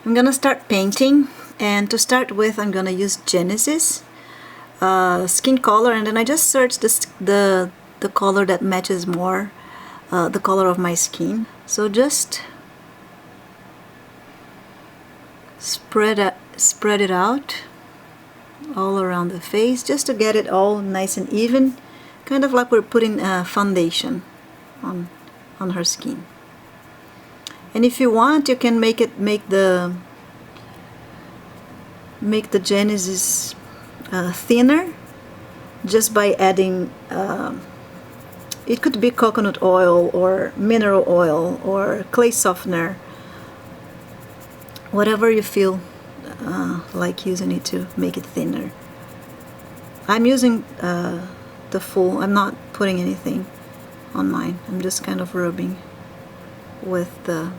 I'm gonna start painting, and to start with I'm gonna use Genesis skin color, and then I just searched the color that matches more the color of my skin. So just spread it out all around the face, just to get it all nice and even, kind of like we're putting a foundation on her skin. And if you want, you can make the Genesis thinner just by adding it could be coconut oil or mineral oil or clay softener, whatever you feel like using it to make it thinner. I'm using the full, I'm not putting anything on mine. I'm just kind of rubbing with the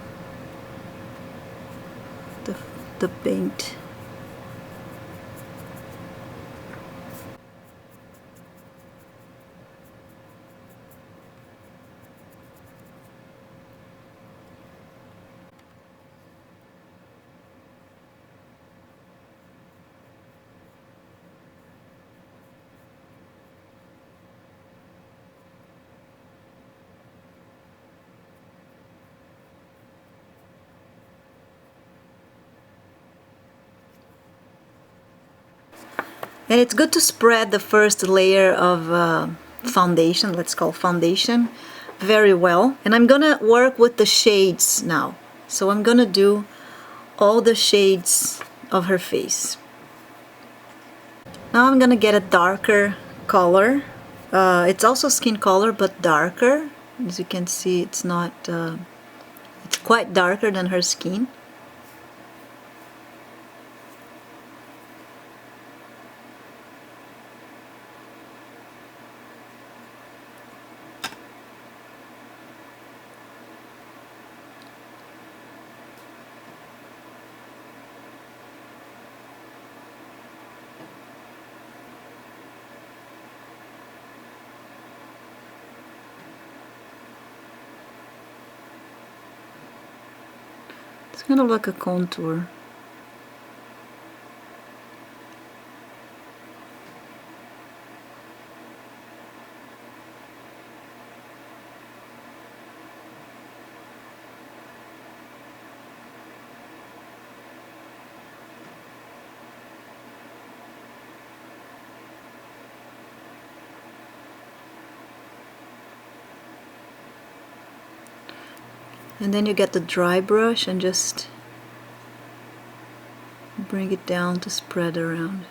paint. And it's good to spread the first layer of foundation, let's call foundation, very well. And I'm gonna work with the shades now. So I'm gonna do all the shades of her face. Now I'm gonna get a darker color. It's also skin color, but darker. As you can see, it's not, it's quite darker than her skin. It's kind of like a contour. And then you get the dry brush and just bring it down to spread around.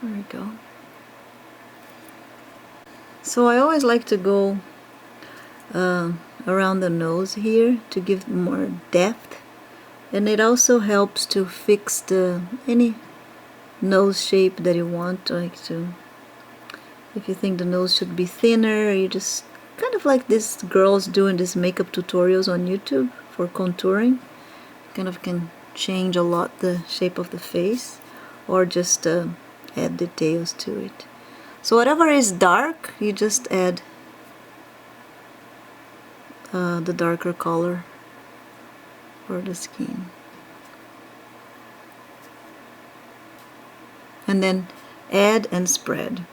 There we go. So I always like to go around the nose here to give more depth, and it also helps to fix any nose shape that you want. Like if you think the nose should be thinner, you just kind of like these girls doing these makeup tutorials on YouTube for contouring. Kind of can change a lot the shape of the face, or just add details to it. So whatever is dark, you just add the darker color for the skin. And then add and spread.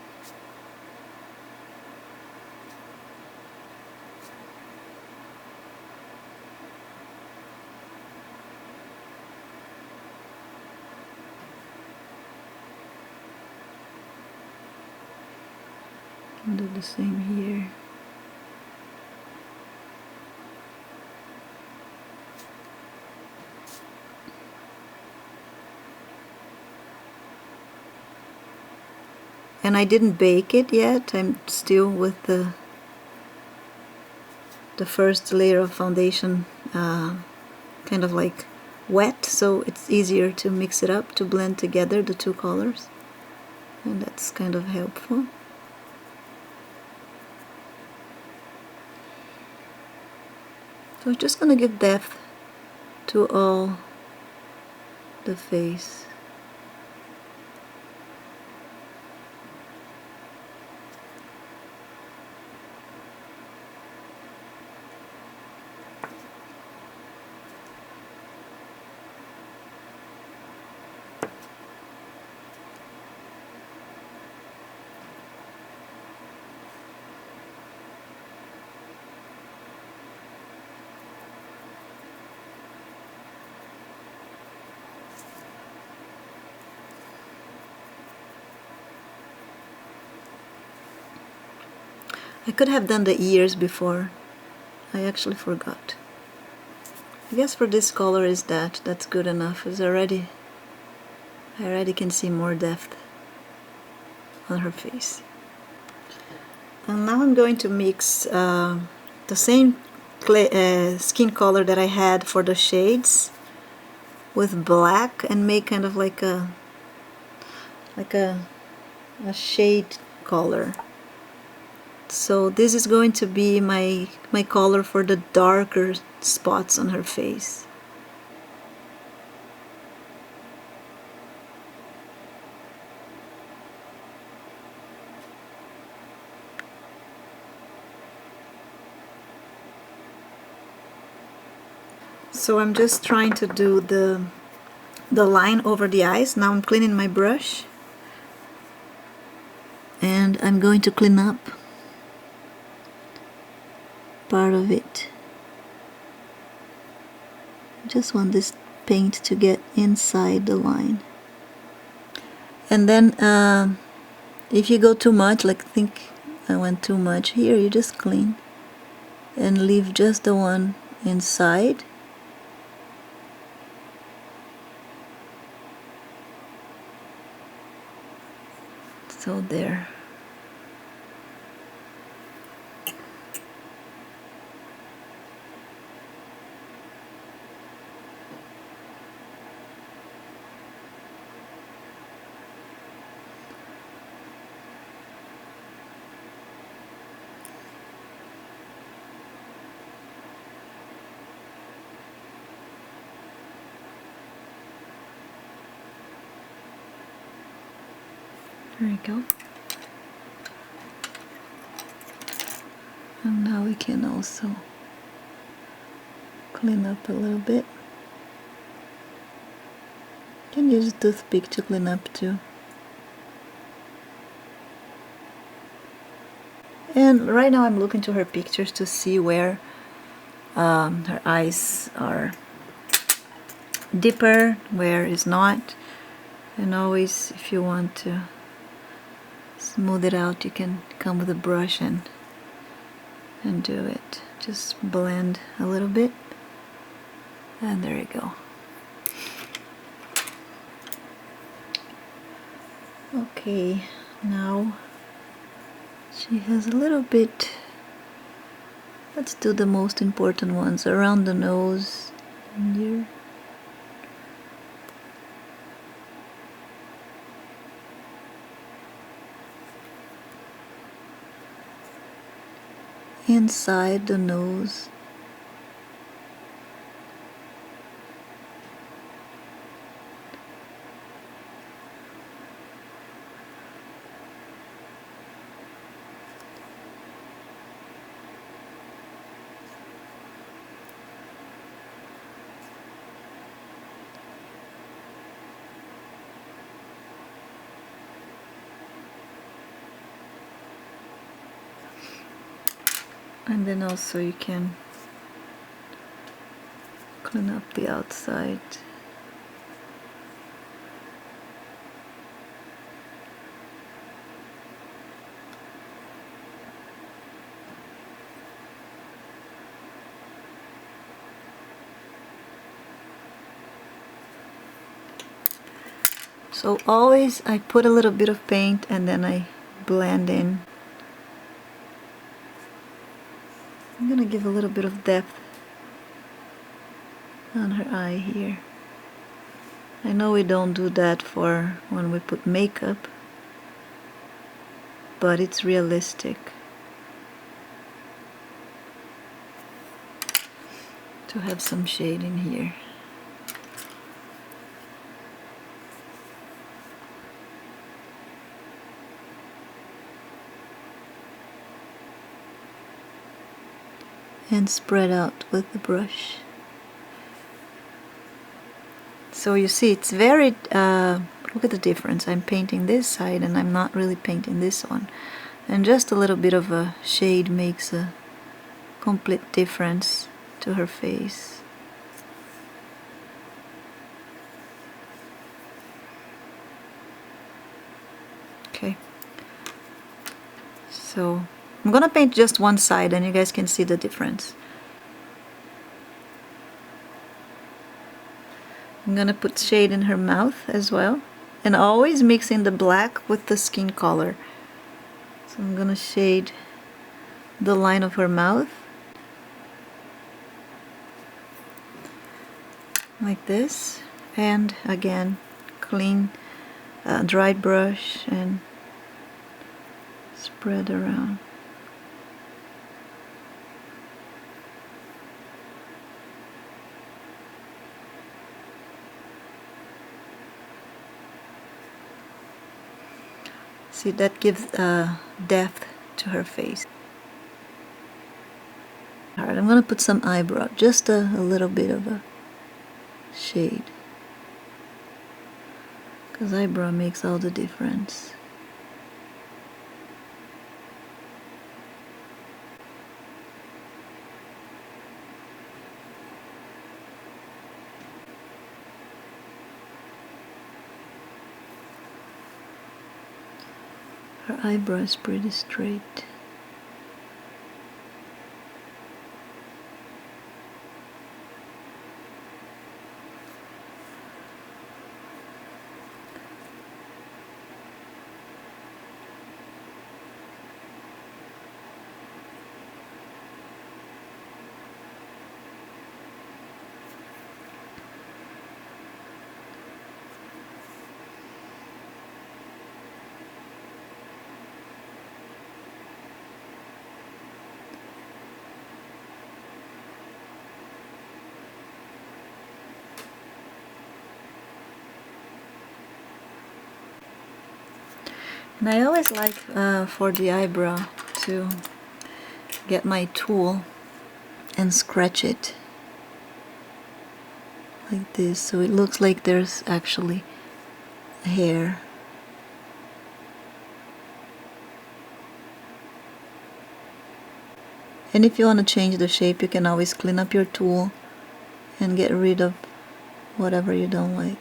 And do the same here. And I didn't bake it yet. I'm still with the first layer of foundation kind of like wet, so it's easier to mix it up, to blend together the two colors, and that's kind of helpful. So just gonna give depth to all the face. I could have done the ears before. I actually forgot. I guess for this color is that's good enough. I already can see more depth on her face. And now I'm going to mix the same skin color that I had for the shades with black and make kind of like a shade color. So this is going to be my color for the darker spots on her face. So I'm just trying to do the line over the eyes. Now I'm cleaning my brush and I'm going to clean up part of it. I just want this paint to get inside the line. And then if you go too much, like think I went too much here, you just clean and leave just the one inside. So there. There you go. And now we can also clean up a little bit. You can use a toothpick to clean up too. And right now I'm looking to her pictures to see where her eyes are deeper, where is not. And always, if you want to smooth it out, you can come with a brush and do it. Just blend a little bit, and there you go. Okay, now she has a little bit. Let's do the most important ones around the nose and here. Inside the nose. And then also you can clean up the outside. So always I put a little bit of paint and then I blend in. I'm gonna give a little bit of depth on her eye here. I know we don't do that for when we put makeup, but it's realistic. to have some shade in here. And spread out with the brush. So you see it's very, look at the difference. I'm painting this side and I'm not really painting this one. And just a little bit of a shade makes a complete difference to her face. Okay. So I'm gonna paint just one side and you guys can see the difference. I'm gonna put shade in her mouth as well, and always mixing the black with the skin color. So I'm gonna shade the line of her mouth like this, and again clean dry brush and spread around. See, that gives depth to her face. Alright, I'm gonna put some eyebrow, just a little bit of a shade, because eyebrow makes all the difference. Her eyebrow is pretty straight. And I always like for the eyebrow to get my tool and scratch it like this, so it looks like there's actually hair. And if you want to change the shape, you can always clean up your tool and get rid of whatever you don't like.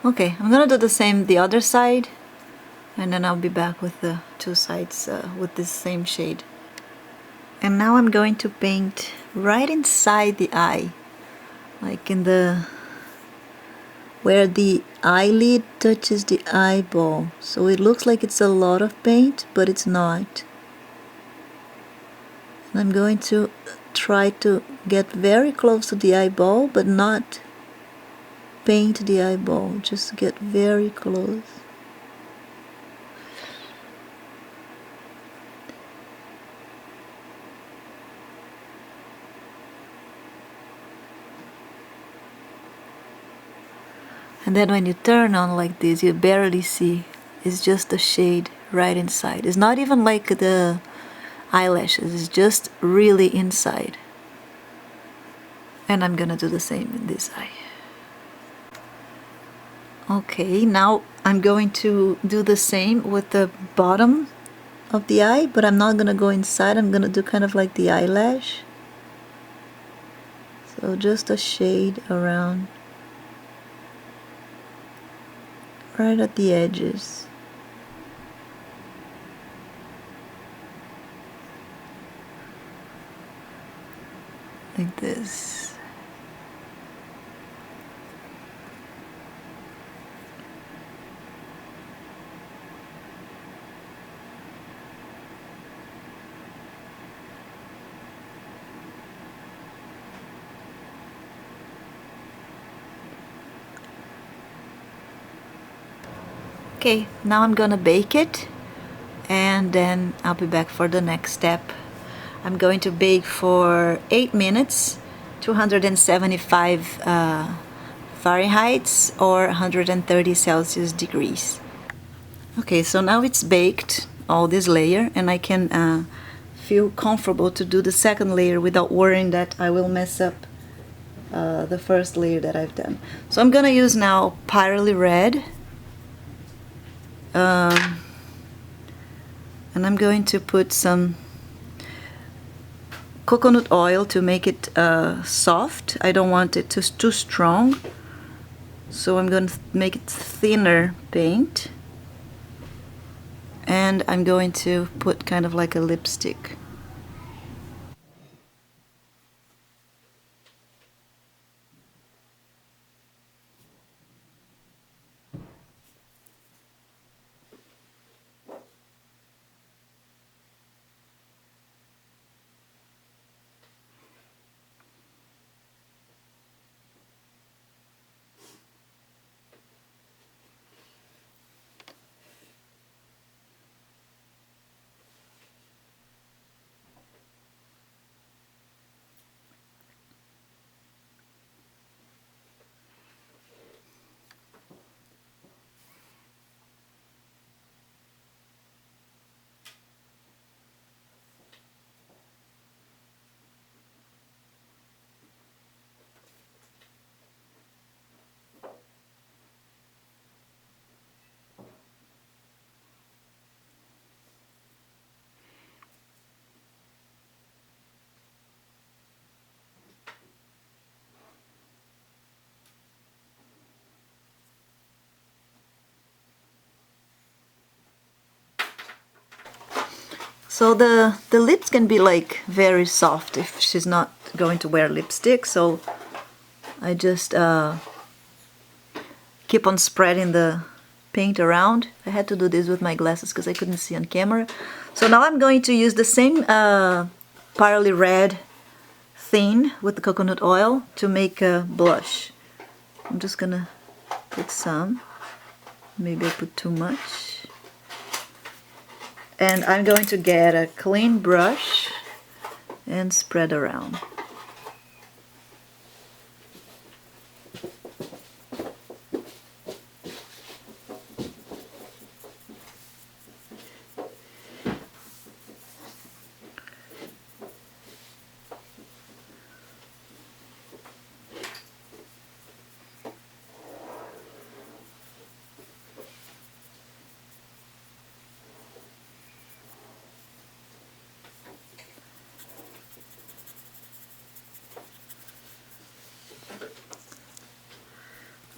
Okay, I'm gonna do the same the other side, and then I'll be back with the two sides with this same shade. And now I'm going to paint right inside the eye, like in the where the eyelid touches the eyeball. So it looks like it's a lot of paint, but it's not. And I'm going to try to get very close to the eyeball, but not paint the eyeball, just get very close. And then when you turn on like this, you barely see. It's just a shade right inside. It's not even like the eyelashes, it's just really inside. And I'm gonna do the same in this eye. Okay, now I'm going to do the same with the bottom of the eye, but I'm not gonna go inside. I'm gonna do kind of like the eyelash. So just a shade around, right at the edges. Like this. Okay, now I'm gonna bake it. and then I'll be back for the next step. I'm going to bake for 8 minutes, 275 Fahrenheit or 130 Celsius degrees. Okay, so now it's baked, all this layer, and I can feel comfortable to do the second layer without worrying that I will mess up the first layer that I've done. So I'm gonna use now Pyrally Red, and I'm going to put some coconut oil to make it soft. I don't want it too strong, so I'm going to make it thinner paint, and I'm going to put kind of like a lipstick. So the lips can be like very soft if she's not going to wear lipstick, so I just keep on spreading the paint around. I had to do this with my glasses because I couldn't see on camera. So now I'm going to use the same Pyrally Red thin with the coconut oil to make a blush. I'm just gonna put some, maybe I put too much. And I'm going to get a clean brush and spread around.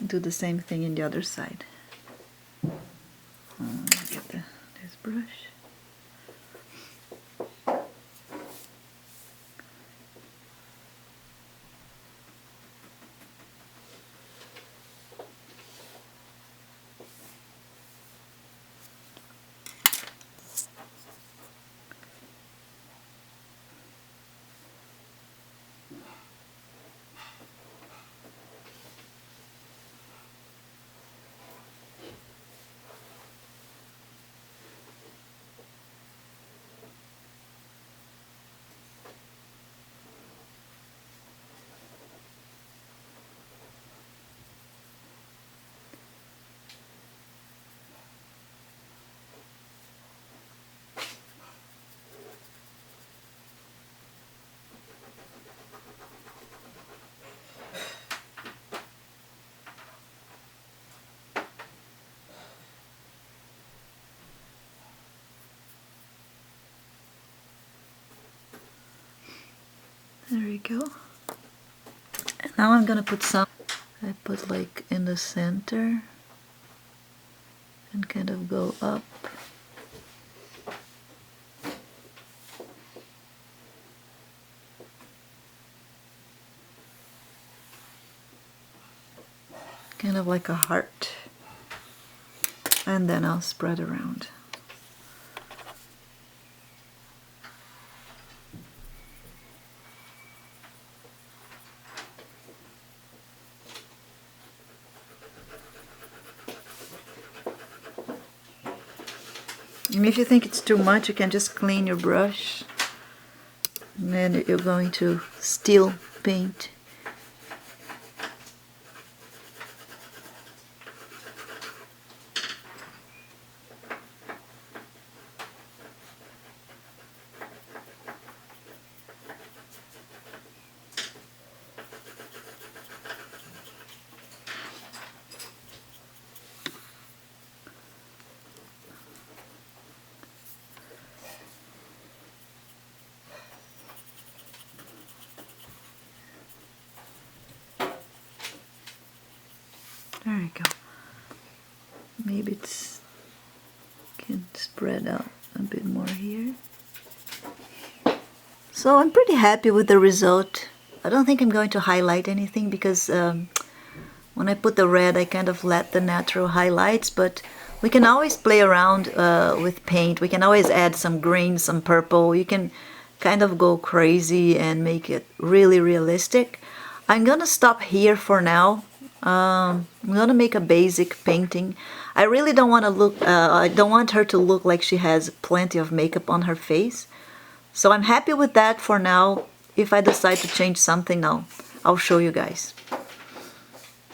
Do the same thing in the other side. Get this brush. There we go. And now I'm gonna put some, I put like in the center and kind of go up. Kind of like a heart. And then I'll spread around. And if you think it's too much, you can just clean your brush. And then you're going to still paint. There you go. Maybe it's can spread out a bit more here. So I'm pretty happy with the result. I don't think I'm going to highlight anything because when I put the red, I kind of let the natural highlights, but we can always play around with paint. We can always add some green, some purple. You can kind of go crazy and make it really realistic. I'm gonna stop here for now. I'm gonna make a basic painting. I really don't want to look, I don't want her to look like she has plenty of makeup on her face. So I'm happy with that for now. If I decide to change something now, I'll show you guys.